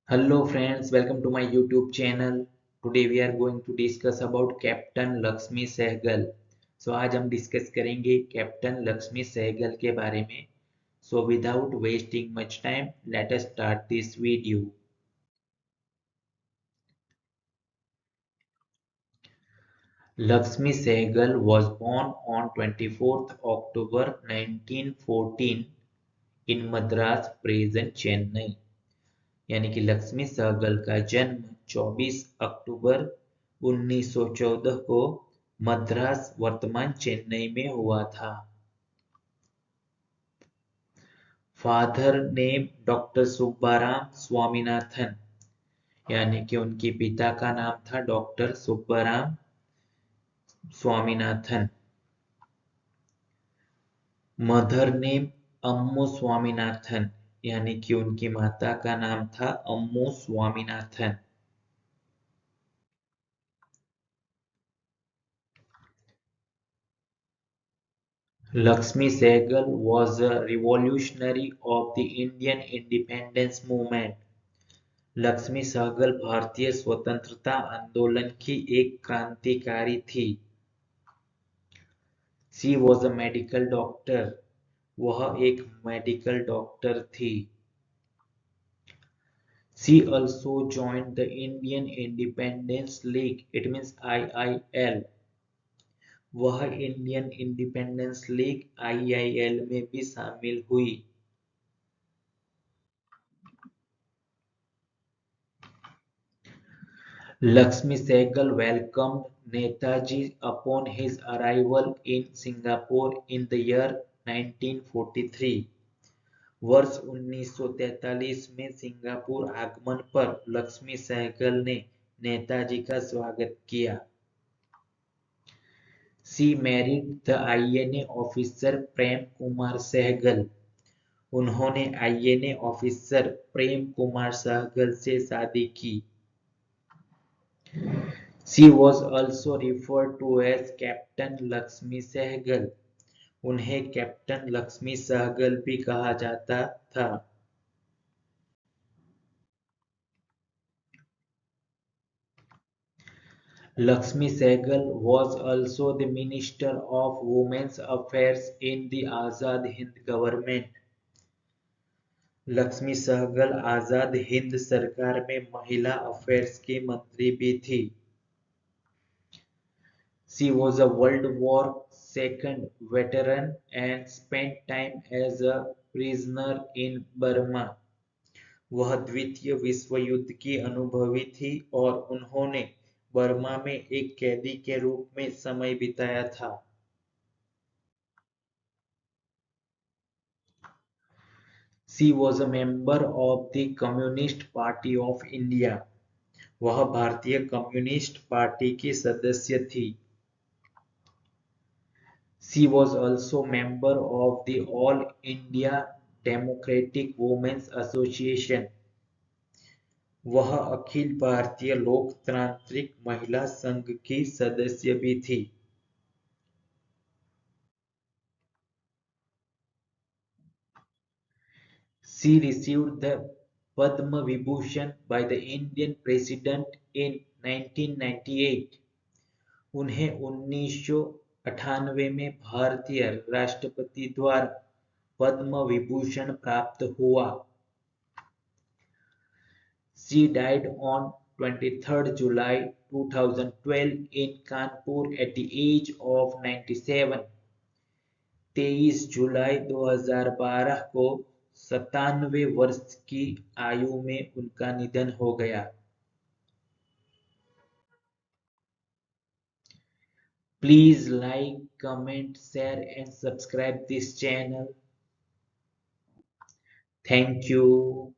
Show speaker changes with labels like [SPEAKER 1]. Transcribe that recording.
[SPEAKER 1] Hello friends, welcome to my YouTube channel. Today we are going to discuss about captain Lakshmi Sahgal. आज हम discuss करेंगे captain Lakshmi Sehgal के बारे में. Without wasting much time, let us start this video. Lakshmi Sehgal was born on 24th October 1914 in Madras, present Chennai. यानी कि लक्ष्मी सहगल का जन्म 24 अक्टूबर 1914 को मद्रास वर्तमान चेन्नई में हुआ था। फादर नेम डॉक्टर सुब्बाराम स्वामीनाथन, यानी कि उनके पिता का नाम था डॉक्टर सुब्बाराम स्वामीनाथन। मदर नेम अम्मू स्वामीनाथन, यानी कि उनकी माता का नाम था अम्मू Swaminathan. Lakshmi Sehgal was a revolutionary of the Indian independence movement. Lakshmi Sehgal भारतीय स्वतंत्रता आंदोलन की एक क्रांतिकारी थी। She was a medical doctor. वह एक मेडिकल डॉक्टर थी। She also joined the Indian Independence League. It means IIL. वह इंडियन इंडिपेंडेंस लीग IIL में भी शामिल हुई। Lakshmi Sehgal welcomed Netaji upon his arrival in Singapore in the year 1943. वर्ष 1943 में सिंगापुर आगमन पर लक्ष्मी सहगल ने नेताजी का स्वागत किया। She married the INA officer प्रेम कुमार सहगल. उन्होंने INA ऑफिसर प्रेम कुमार सहगल से शादी की। She was also referred to as captain Lakshmi Sahgal. उन्हें कैप्टन लक्ष्मी सहगल भी कहा जाता था। Lakshmi Sehgal was also the Minister of Women's Affairs in the Azad Hind government. Lakshmi Sehgal Azad Hind सरकार में महिला अफेयर्स की मंत्री भी थी। She was a World War II veteran and spent time as a prisoner in Burma. वह द्वितीय विश्व युद्ध की अनुभवी थी और उन्होंने बर्मा में एक कैदी के रूप में समय बिताया था। She was a member of the Communist Party of India. वह भारतीय कम्युनिस्ट पार्टी की सदस्य थी। She was also member of the All India Democratic Women's Association. वह अखिल भारतीय लोकतांत्रिक महिला संघ की सदस्य भी थी। She received the Padma Vibhushan by the Indian President in 1998. उन्हें 1998 में भारतीय राष्ट्रपति द्वारा पद्म विभूषण प्राप्त हुआ। She died on 23rd July 2012 in Kanpur at the age of 97. 23 जुलाई 2012 को 97 वर्ष की आयु में उनका निधन हो गया। Please like, comment, share and subscribe this channel. Thank you.